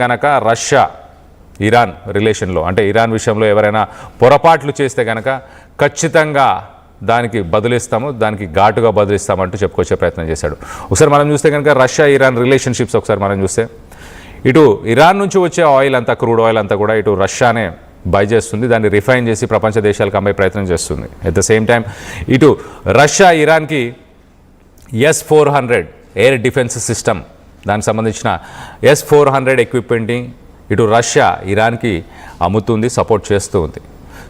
గనక Russia Iran రిలేషన్లో అంటే ఇరాన్ విషయంలో ఎవరైనా పొరపాట్లు చేస్తే గనక ఖచ్చితంగా దానికి బదులిస్తాము, దానికి ఘాటుగా బదులిస్తామంటూ చెప్పుకొచ్చే ప్రయత్నం చేశాడు. ఒకసారి మనం చూస్తే కనుక రష్యా ఇరాన్ రిలేషన్షిప్స్ ఒకసారి మనం చూస్తే ఇటు ఇరాన్ నుంచి వచ్చే ఆయిల్ అంతా, క్రూడ్ ఆయిల్ అంతా కూడా ఇటు రష్యానే బై చేస్తుంది, దాన్ని రిఫైన్ చేసి ప్రపంచ దేశాలకు అమ్మే ప్రయత్నం చేస్తుంది. ఎట్ ద సేమ్ టైం ఇటు రష్యా ఇరాన్కి S-400 ఎయిర్ డిఫెన్స్ సిస్టమ్, దానికి సంబంధించిన S-400 ఎక్విప్మెంట్ని ఇటు రష్యా ఇరాన్కి అమ్ముతుంది, సపోర్ట్ చేస్తూ ఉంది.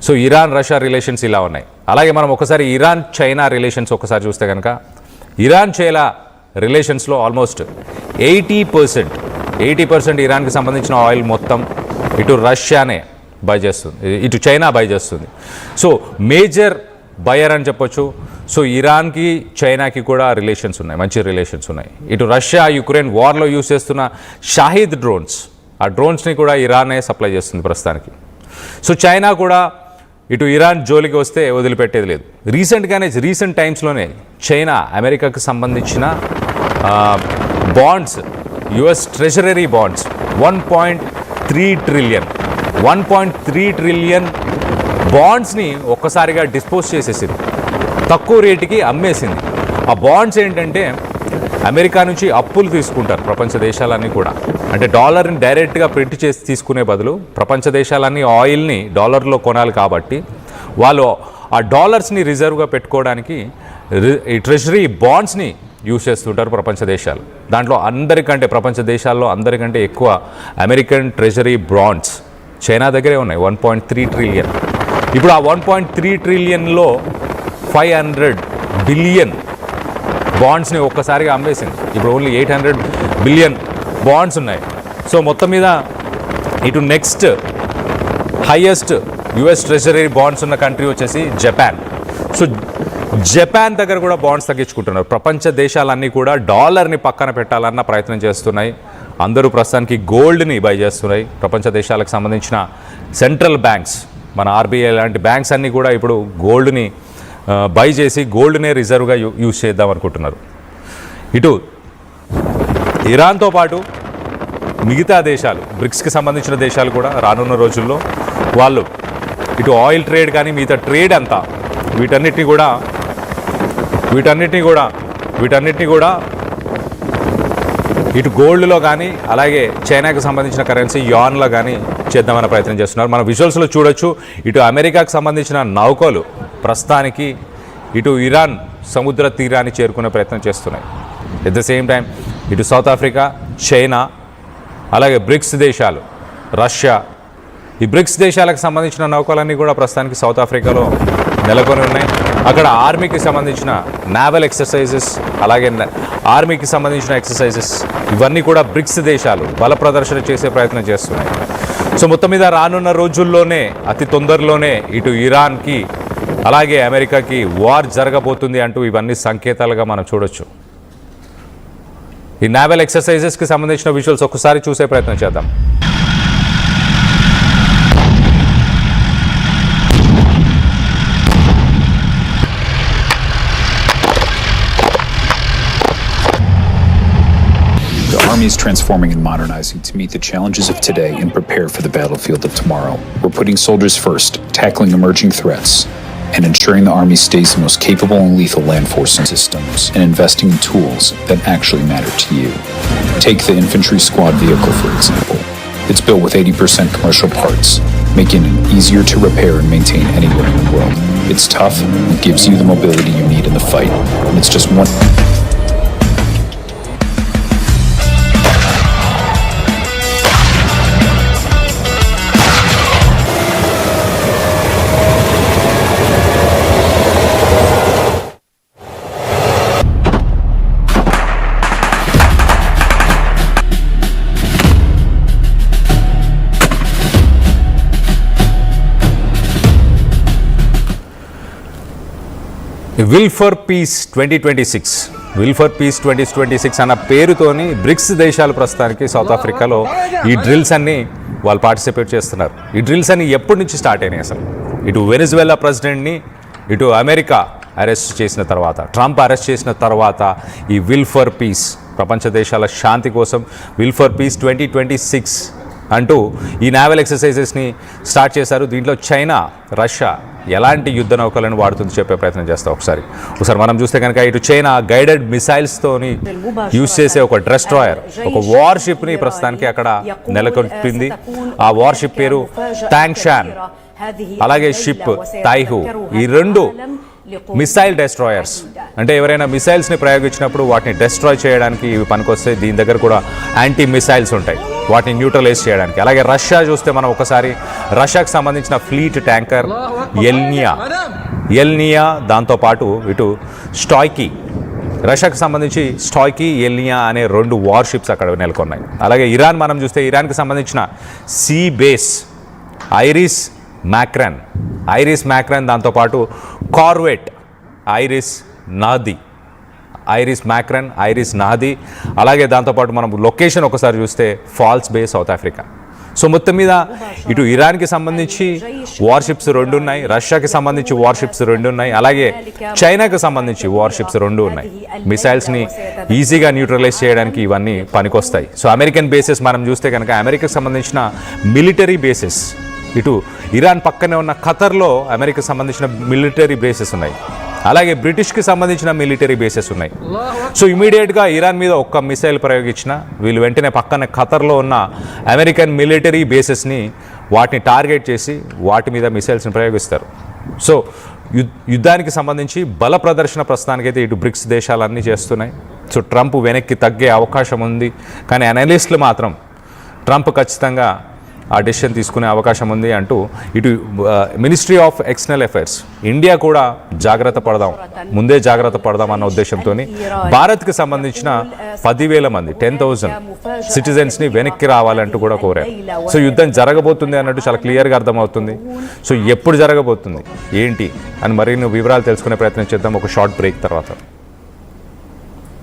సో ఇరాన్ రష్యా రిలేషన్స్ ఇలా ఉన్నాయి. అలాగే మనం ఒకసారి ఇరాన్ చైనా రిలేషన్స్ ఒకసారి చూస్తే కనుక ఇరాన్ చైనా రిలేషన్స్లో ఆల్మోస్ట్ 80% ఇరాన్కి సంబంధించిన ఆయిల్ మొత్తం ఇటు రష్యానే బై చేస్తుంది, ఇటు చైనా బై చేస్తుంది. సో మేజర్ బయర్ అని చెప్పొచ్చు. సో ఇరాన్కి చైనాకి కూడా రిలేషన్స్ ఉన్నాయి, మంచి రిలేషన్స్ ఉన్నాయి. ఇటు రష్యా యుక్రెయిన్ వార్లో యూజ్ చేస్తున్న షాహిద్ డ్రోన్స్, ఆ డ్రోన్స్ని కూడా ఇరానే సప్లై చేస్తుంది ప్రస్తుతానికి. సో చైనా కూడా ఇటు ఇరాన్ జోలికి వస్తే వదిలిపెట్టేది లేదు. రీసెంట్ టైమ్స్లోనే చైనా అమెరికాకు సంబంధించిన bonds, US treasury bonds 1.3 trillion బాండ్స్ని ఒక్కసారిగా డిస్పోజ్ చేసేసింది, తక్కువ రేటుకి అమ్మేసింది. ఆ బాండ్స్ ఏంటంటే అమెరికా నుంచి అప్పులు తీసుకుంటారు ప్రపంచ దేశాలన్నీ కూడా. అంటే డాలర్ని డైరెక్ట్గా ప్రింట్ చేసి తీసుకునే బదులు ప్రపంచ దేశాలన్నీ ఆయిల్ని డాలర్లో కొనాలి కాబట్టి వాళ్ళు ఆ డాలర్స్ని రిజర్వ్గా పెట్టుకోవడానికి ఈ ట్రెజరీ బాండ్స్ని యూజ్ చేస్తుంటారు ప్రపంచ దేశాలు. దాంట్లో ప్రపంచ దేశాల్లో అందరికంటే ఎక్కువ అమెరికన్ ట్రెజరీ బాండ్స్ చైనా దగ్గరే ఉన్నాయి, 1.3 ట్రిలియన్. ఇప్పుడు ఆ 1.3 ట్రిలియన్లో 500 బిలియన్ బాండ్స్ని ఒక్కసారిగా అమ్మేసింది. ఇప్పుడు ఓన్లీ 800 బిలియన్ బాండ్స్ ఉన్నాయి. సో మొత్తం మీద ఇటు next highest US treasury bonds ఉన్న కంట్రీ వచ్చేసి జపాన్. సో జపాన్ దగ్గర కూడా బాండ్స్ తగ్గించుకుంటున్నారు. ప్రపంచ దేశాలన్నీ కూడా డాలర్ని పక్కన పెట్టాలన్న ప్రయత్నం చేస్తున్నాయి. అందరూ ప్రస్తుతానికి గోల్డ్ని బై చేస్తున్నాయి. ప్రపంచ దేశాలకు సంబంధించిన సెంట్రల్ బ్యాంక్స్, మన ఆర్బీఐ లాంటి బ్యాంక్స్ అన్నీ కూడా ఇప్పుడు గోల్డ్ని బై చేసి గోల్డ్నే రిజర్వ్గా యూజ్ చేద్దాం అనుకుంటున్నారు. ఇటు ఇరాన్తో పాటు మిగతా దేశాలు, బ్రిక్స్కి సంబంధించిన దేశాలు కూడా రానున్న రోజుల్లో వాళ్ళు ఇటు ఆయిల్ ట్రేడ్ కానీ మిగతా ట్రేడ్ అంతా వీటన్నిటిని కూడా ఇటు గోల్డ్లో కానీ అలాగే చైనాకు సంబంధించిన కరెన్సీ యాన్లో కానీ చేద్దామనే ప్రయత్నం చేస్తున్నారు. మన విజువల్స్లో చూడొచ్చు. ఇటు అమెరికాకు సంబంధించిన నౌకలు ప్రస్తుతానికి ఇటు ఇరాన్ సముద్ర తీరాన్ని చేరుకునే ప్రయత్నం చేస్తున్నాయి. ఎట్ ద సేమ్ టైం ఇటు సౌత్ ఆఫ్రికా, చైనా, అలాగే బ్రిక్స్ దేశాలు, రష్యా, ఈ బ్రిక్స్ దేశాలకు సంబంధించిన నౌకలన్నీ కూడా ప్రస్తుతానికి సౌత్ ఆఫ్రికాలో నెలకొని ఉన్నాయి. అక్కడ ఆర్మీకి సంబంధించిన నావల్ ఎక్సర్సైజెస్, అలాగే ఆర్మీకి సంబంధించిన ఎక్సర్సైజెస్ ఇవన్నీ కూడా బ్రిక్స్ దేశాలు బల ప్రదర్శన చేసే ప్రయత్నం చేస్తున్నాయి. సో మొత్తం మీద రానున్న రోజుల్లోనే, అతి తొందరలోనే ఇటు ఇరాన్కి అలాగే అమెరికాకి వార్ జరగబోతుంది అంటూ ఇవన్నీ సంకేతాలుగా మనం చూడొచ్చు. ఈ నావల్ ఎక్సర్సైజెస్కి సంబంధించిన విజువల్స్ ఒక్కసారి చూసే ప్రయత్నం చేద్దాం. The Army is transforming and modernizing to meet the challenges of today and prepare for the battlefield of tomorrow. We're putting soldiers first, tackling emerging threats, and ensuring the Army stays the most capable and lethal land force systems, and investing in tools that actually matter to you. Take the Infantry Squad vehicle, for example. It's built with 80% commercial parts, making it easier to repair and maintain anywhere in the world. It's tough and gives you the mobility you need in the fight. And it's just one... will for piece 2026 అన్న పేరుతోని bricks దేశాలు ప్రస్తుతానికి south ఆఫ్రికాలో ఈ drills అన్ని వాళ్ళు participate చేస్తున్నారు. ఈ డ్రిల్స్ అన్ని ఎప్పటి నుంచి స్టార్ట్ అయినాయి అసలు? ఇటు వెనిజువేలా ప్రెసిడెంట్ని ఇటు అమెరికా అరెస్ట్ చేసిన తర్వాత, ట్రంప్ అరెస్ట్ చేసిన తర్వాత ఈ విల్ ఫర్ పీస్ ప్రపంచ దేశాల శాంతి కోసం విల్ ఫర్ పీస్ 2026 అంటూ ఈ నావల్ ఎక్సర్సైజెస్ని స్టార్ట్ చేశారు. దీంట్లో చైనా, రష్యా ఎలాంటి యుద్ధ నౌకలను వాడుతుందో చెప్పే ప్రయత్నం చేస్తాం. ఒకసారి మనం చూస్తే కనుక ఇటు చైనా గైడెడ్ మిసైల్స్తోని యూజ్ చేసే ఒక డెస్ట్రాయర్, ఒక వార్షిప్ని ప్రస్తుతానికి అక్కడ నెలకొల్పింది. ఆ వార్షిప్ పేరు టాంగ్షాన్, అలాగే షిప్ తైహు. ఈ రెండు మిసైల్ డెస్ట్రాయర్స్, అంటే ఎవరైనా మిసైల్స్ని ప్రయోగించినప్పుడు వాటిని డెస్ట్రాయ్ చేయడానికి ఇవి పనికొస్తాయి. దీని దగ్గర కూడా యాంటీ మిసైల్స్ ఉంటాయి, వాటిని న్యూట్రలైజ్ చేయడానికి. అలాగే రష్యా చూస్తే మనం ఒకసారి రష్యాకు సంబంధించిన ఫ్లీట్ ట్యాంకర్ ఎల్నియా, దాంతోపాటు ఇటు స్టాయ్కీ, రష్యాకు సంబంధించి స్టాయ్కీ, ఎల్నియా అనే 2 వార్షిప్స్ అక్కడ నెలకొన్నాయి. అలాగే ఇరాన్ మనం చూస్తే ఇరాన్కి సంబంధించిన సీ బేస్ ఐరిస్ మ్యాక్రాన్, దాంతోపాటు కార్వెట్ ఐరిస్ నాది, అలాగే దాంతోపాటు మనం లొకేషన్ ఒకసారి చూస్తే ఫాల్స్ బే సౌత్ ఆఫ్రికా. సో మొత్తం మీద ఇటు ఇరాన్కి సంబంధించి వార్షిప్స్ 2 ఉన్నాయి, రష్యాకి సంబంధించి వార్షిప్స్ 2 ఉన్నాయి, అలాగే చైనాకి సంబంధించి వార్షిప్స్ 2 ఉన్నాయి. మిసైల్స్ని ఈజీగా న్యూట్రలైజ్ చేయడానికి ఇవన్నీ పనికొస్తాయి. సో అమెరికన్ బేసెస్ మనం చూస్తే కనుక అమెరికాకి సంబంధించిన మిలిటరీ బేసెస్, ఇటు ఇరాన్ పక్కనే ఉన్న ఖతర్లో అమెరికాకి సంబంధించిన మిలిటరీ బేసెస్ ఉన్నాయి, అలాగే బ్రిటిష్కి సంబంధించిన మిలిటరీ బేసెస్ ఉన్నాయి. సో ఇమీడియట్గా ఇరాన్ మీద ఒక్క మిసైల్ ప్రయోగించిన వీళ్ళు వెంటనే పక్కన ఖతర్లో ఉన్న అమెరికన్ మిలిటరీ బేసెస్ని వాటిని టార్గెట్ చేసి వాటి మీద మిసైల్స్ని ప్రయోగిస్తారు. సో యుద్ధానికి సంబంధించి బల ప్రదర్శన ప్రస్తుతానికైతే ఇటు బ్రిక్స్ దేశాలన్నీ చేస్తున్నాయి. సో ట్రంప్ వెనక్కి తగ్గే అవకాశం ఉంది, కానీ అనలిస్టులు మాత్రం ట్రంప్ ఖచ్చితంగా ఆ డెసిషన్ తీసుకునే అవకాశం ఉంది అంటూ ఇటు ministry of external affairs India కూడా ముందే జాగ్రత్త పడదాం అన్న ఉద్దేశంతో భారత్కి సంబంధించిన 10,000 మంది 10,000 సిటిజన్స్ని వెనక్కి రావాలంటూ కూడా కోరారు. సో యుద్ధం జరగబోతుంది అన్నట్టు చాలా క్లియర్గా అర్థమవుతుంది. సో ఎప్పుడు జరగబోతుంది ఏంటి అని మరిన్ని వివరాలు తెలుసుకునే ప్రయత్నం చేద్దాం ఒక షార్ట్ బ్రేక్ తర్వాత.